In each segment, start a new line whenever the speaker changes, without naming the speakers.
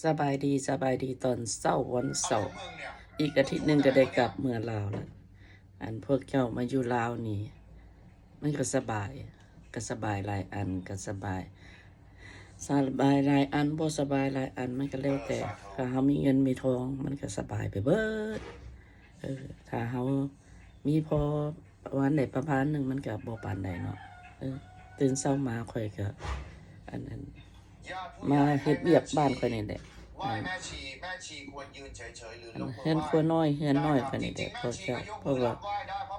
สบายดีตอนเช้าวันเสาร์อีกอาทิตย์หนึ่งก็ได้กลับเมืองลาวแล้วอันพวกเจ้ามาอยู่ลาวนี่มันก็สบายหลายอันก็สบายหลายอันบ่สบายหลายอันมันก็แล้วแต่ถ้าเฮามีเงินมีทองมันก็สบายไปเบิดถ้าเฮามีพอประมาณใดประมาณหนึงมันก็บ่ปานใดเนาะตื่นเช้ามาข่อยก็อันนั้นมาเฮ็ดเวียกบ้านข่อยนี่แหละ
แม่ชีควรยืนเฉยๆหรือ
เฮือนครัวน้อยเฮือนน้อยข่อยนี่แหละเพราะว่า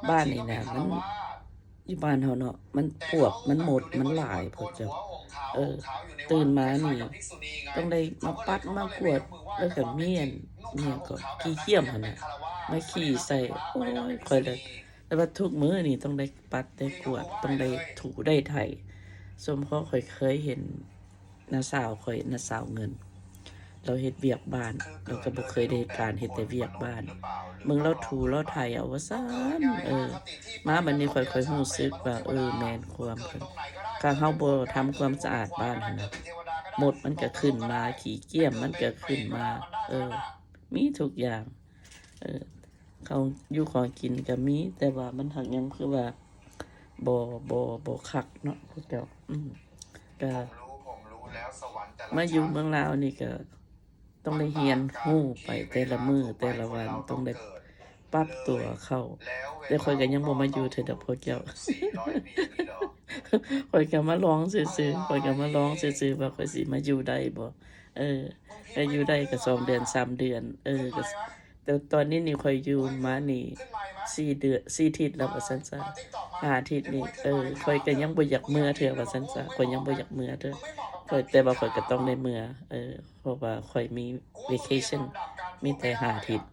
บ้านนี่นะมันอยู่บ้านเฮาเนาะมันปวกมันหมดมันหลายพวกเจ้าตื่นมานี่ต้องได้มาปัดมากวาดแล้วก็เมียนก็ขี้เกียจหั่นน่ะมาขี้ใส่โอ้ยข่อยเลยแต่ว่าทุกมื้อนี่ต้องได้ปัดได้กวาดต้องได้ถูได้ไถสมเพราะข่อยเคยเห็นน้าสาวข่อยน้าสาวเงินเราเฮ็ดเวียกบ้านเราก็บ่เคยได้การเฮ็ดแต่เวียกบ้านมึงเราถูเราไถเอาว่าซั่นมาบัดนี้ค่อยๆรู้สึกว่าแม่นความเพิ่นถ้าเฮาบ่ทำความสะอาดบ้านหั่นน่ะมดมันก็ขึ้นมาขี้เกียจมันก็ขึ้นมามีทุกอย่างเออเขาอยู่ของกินก็มีแต่ว่ามันหักยังคือว่าบ่คักเนาะพวกเจ้าก็มาอยู่เมืองลาวนี่ก็ต้องได้เรียนรู้ไปแต่ละมื้อแต่ละวันต้องได้ปรับตัวเข้าแต่ข้อยก็ยังบ่มาอยู่เทื่อเดียวพวกเจ้าข้อยก็มาลองซื่อๆข้อยก็มาลองซื่อๆว่าข้อยสิมาอยู่ได้บ่ถ้าอยู่ได้ก็2 เดือน3 เดือนก็แต่ตอนนี้นี่ข้อยอยู่มานี่4 เดือน4 อาทิตย์แล้วว่าซั่นซะ5 อาทิตย์นี่ข้อยก็ยังบ่อยากเมื่อเทื่อว่าซั่นซะข้อยยังบ่อยากเมื่อเด้อข้อยแต่ว่าข้อยก็ต้องได้เมื่อเพราะว่าข้อยมี vacation มีแต่5 อาทิตย์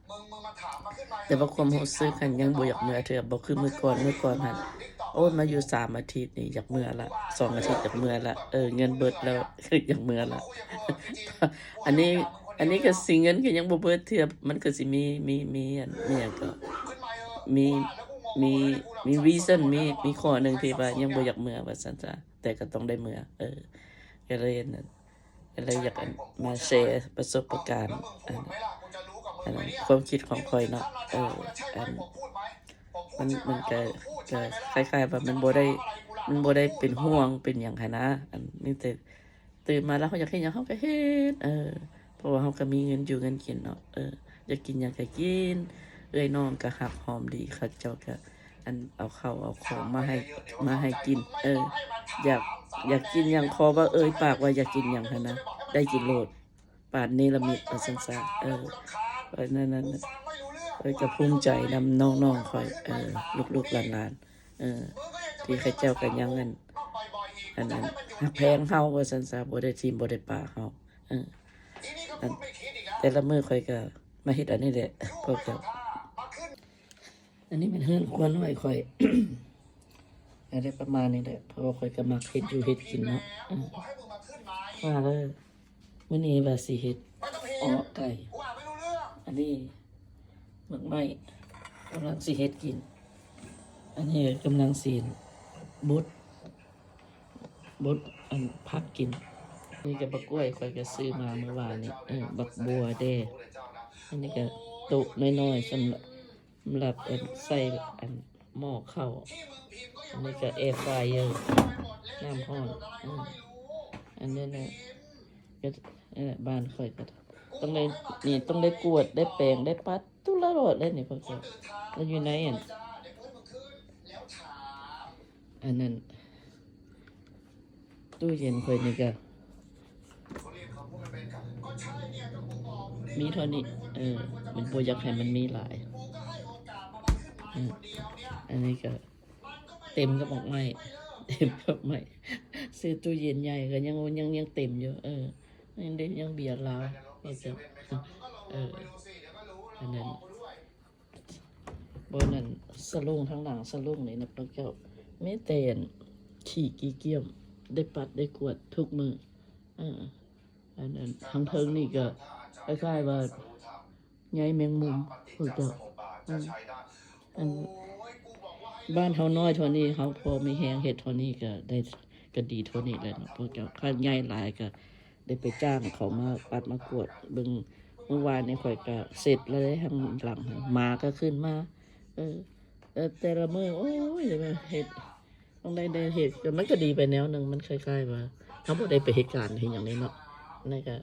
แต่ว่าความรู้สึกหั้นยังบ่อยากเมื่อเทื่อบ่คือมื้อก่อนหั่นโอ้ยมาอยู่3 อาทิตย์นี่อยากเมื่อละ2 อาทิตย์อยากเมื่อละเงินเบิดแล้วอยากเมื่อละอันนี้ก็สิเงินก็ยังบ่เบิดเทื่อมันก็สิมีอันมีหยังก็มีมีมี reason มีข้อหนึ่งที่ว่ายังบ่อยากเมื่อว่าซั่นจ้ะแต่ก็ต้องได้เมื่อก็เลยนั่นก็เลยอยากมาแชร์ประสบการณ์อันนั้นความคิดของข้อยเนาะอันมันก็คล้ายๆว่ามันบ่ได้เป็นห่วงเป็นหยังหั้นนะอันมีแต่ตื่นมาแล้วเขาอยากเฮ็ดหยังเขาก็เฮ็ดเพราะว่าเขาก็มีเงินอยู่เงินกินเนาะอยากกินหยังก็กินน้องก็ฮักหอมดีเขาเจ้าก็อันเอาข้าวเอาของมาให้กินอยากกินหยังขอว่าปากว่าอยากกินหยังหั้นนะได้กินโลดปานเนรมิตว่าซั่นซะนั่นก็ภูมิใจนำน้องๆข้อยลูกๆหลานๆที่เขาเจ้าก็ยังอันนั้นฮักแพงเฮาว่าซั่นซะบ่ได้ทิ่มบ่ได้ปาเฮาอันแต่ละมื้อข้อยก็มาเฮ็ดอันนี้แหละพวกเจ้าอันนี้มันเฮือนครัวน้อยข้อย อะไรประมาณนี้แหละเพราะว่าข้อยก็มักเฮ็ดอยู่เฮ็ดกินเนาะว่าเลยมื้อนี้ว่าสิเฮ็ดอ้อไก่อันนี้หมึกไหม้กำลังสิเฮ็ดกินอันนี้กำลังสิบดอันพักกินนี่ก็บักกล้วยข้อยก็ซื้อมาเมื่อวานนี้บักบัวเด้อันนี้ก็ตุน้อยๆสำหรับใส่อันหม้อข้าวอันนี้ก็แอร์ฟรายเออร์น้ำร้อนอันนี้นะก็บ้านข้อยก็ต้องได้กวดได้แปรงได้ปัดทุกละรอดเลยนี่พวกเจ้าแล้วอยู่ไหนอันนั้นตู้เย็นข้อยนี่ก็มีเท่านี้มันบ่อยากให้มันมีหลายอันนี้ก็เต็มก็บอกไม่เต็มก็ไม่ซื้อตู้เย็นใหญ่ก็ยังเต็มอยู่ยังเบียร์ลาวนี่จ้ะอันนั้นบนนั้นสลุงทั้งหลังสลุงนี่นะพระเจ้าไม่เตียนขี่กี่เกี่ยมได้ปัดได้กวดทุกมืออันนั้นทั้งเทิงนี่ก็คล้ายๆว่าไงแมงมุมพระเจ้าอันบ้านเฮาน้อยเท่านี้เขาพอมีแฮงเฮ็ดเท่านี้ก็ได้ก็ดีเท่านี้แหละเนาะพวกเจ้าคันใหญ่หลายก็ ได้ไปจ้างเขามาปัดมากวดเบิ่งเมื่อวานนี้ข่อยก็เสร็จแล้วเลยทางหลังหมาก็ขึ้นมาแต่ละมื้อโอ้ยเฮ็ดต้องได้เฮ็ดมันก็ดีไปแนวหนึงมันคล้ายๆว่าเขาบ่ได้ไปเหตุการณ์เฮ็ดหยังนี้เนาะนั่นก็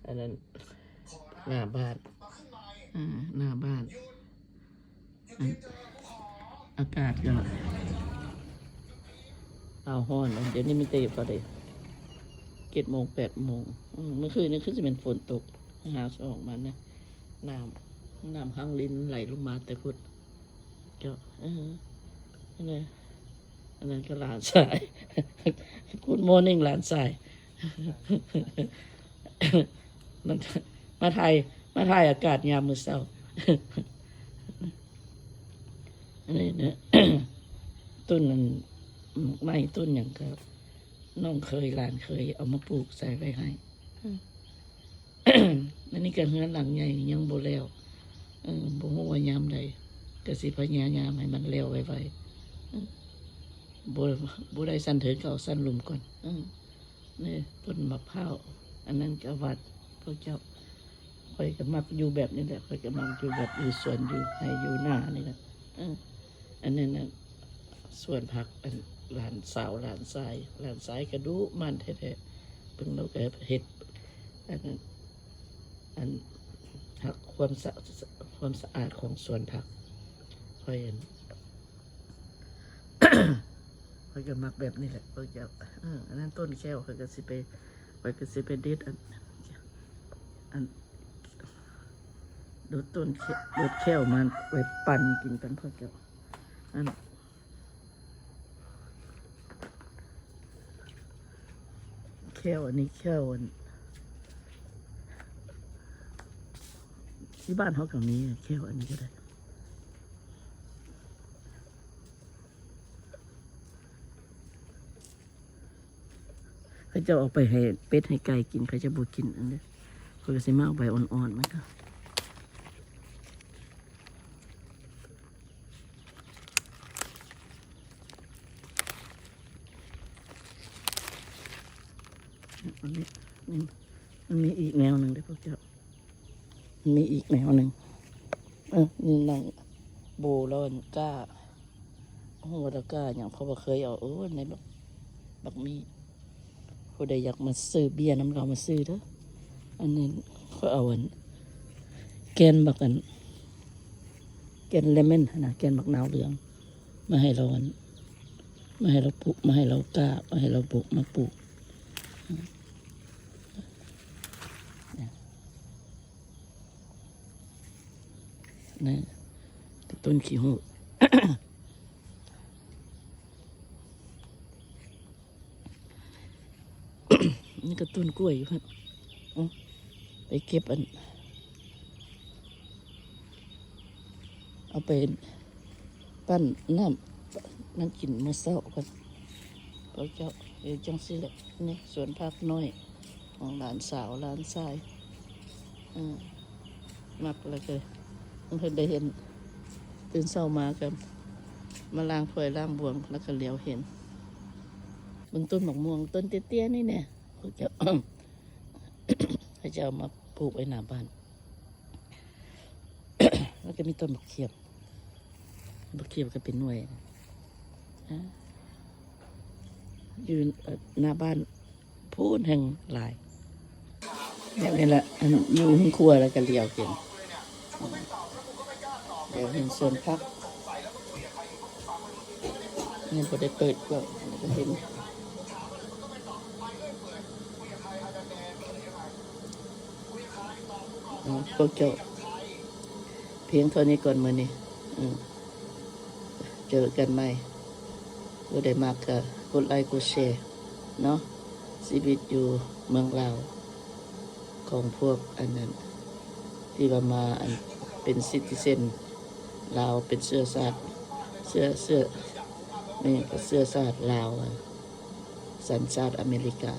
อันนั้นหน้าบ้านหน้าบ้านอากาศก็ร้อนเดี๋ยวนี้มีแต่พอดี7 โมง 8 โมงเมื่อคืนนี้คือจะเป็นฝนตกหาออกมานะน้ำข้างลิ้นไหลลงมาแต่พุดก็อันนั้นก็หลานสายGood morning หลานสายมันมาไทยอากาศยามมื้อเช้าอันนี้นะต้นนั้นไม้ต้นอย่างก็น้องเคยหลานเคยเอามาปลูกใส่ไว้ให้อันนี้ก็เฮือนหลังใหญ่ยังบ่แล้วบ่ฮู้ว่ายามใดก็สิพยายามให้มันแล้วไวๆบ่ได้สั่นเถิดก็เอาสั่นลุมก่อนนี่ต้นมะพร้าวอันนั้นก็วัดพวกเจ้าข่อยก็มักอยู่แบบนี้แหละข่อยก็มักอยู่แบบอยู่สวนอยู่ให้อยู่หน้านี่แหละอันนั้นน่ะสวนผักอันหลานสาวหลานชายก็ดุมันแท้ๆเพิ่งเราก็เฮ็ดอันหักความสะอาดของสวนผักค่อยค่อยก็มักแบบนี้แหละค่อยจะอันนั้นต้นแก้วค่อยก็สิไปเด็ดอันดูต้นดูแก้วมันไปปั่นกินกันพ่อเจ้าอันแก้วอันนี้แก้วที่บ้านเขากับนี้แก้วอันนี้ก็ได้เขาจะเอาไปให้เป็ดให้ไก่กินเขาจะบ่กินอันนี้เขาจะสิมาเอาใบอ่อนๆมันก็อันนี้มันมีอีกแนวหนึ่งด้วยพวกเจ้ามีอีกแนวหนึ่งนี่นั่งโบแล้วก้าหัวตะก้าอย่างเขาบอกเคยเอาในบักมีผู้ใดอยากมาซื้อเบียร์น้ำเรามาซื้อเด้ออันนี้เขาเอาแกนบักแกนเลมอนนะแกนบักนาวเหลืองมาให้เราปลูกมาให้เราก้ามาให้เราปลูกมาปลูกนี่ต้นขี้หูดนี่ก็ต้นกล้วยอยู่ครับไปเก็บเอาไปปั้นน้ำกินมื้อเช้ากันเขาเจ้าจังสิแหละนี่สวนผักน้อยของหลานสาวหลานชายมักเลยเพิ่นได้เห็นตื่นเช้ามากันมาล้างถ้วยล้างบวงแล้วก็เหลียวเห็นเบิ่งต้นหมกม่วงต้นเตี้ยๆนี่เนี่ยเขาจะเอามาปลูกไว้หน้าบ้านแล้วก็มีต้นบักเขียบก็เป็นหน่วยอยู่หน้าบ้านพูนแห่งหลายแบบนี้แหละอยู่ห้องครัวแล้วก็เลี้ยวเห็นเดี๋ยวเห็นส่วนพักนี่พอได้เปิดก็เห็นพวกเจ้าเพียงเท่านี้ก่อนมื้อนี้เจอกันใหม่บ่ได้มากก็กดไลค์กดแชร์เนาะชีวิตอยู่เมืองลาวของพวกอันนั้นที่ว่ามาเป็นซิติเซนลาวเป็นเสื้อชาตินี่ก็เสื้อชาติลาวสัญชาติอเมริกา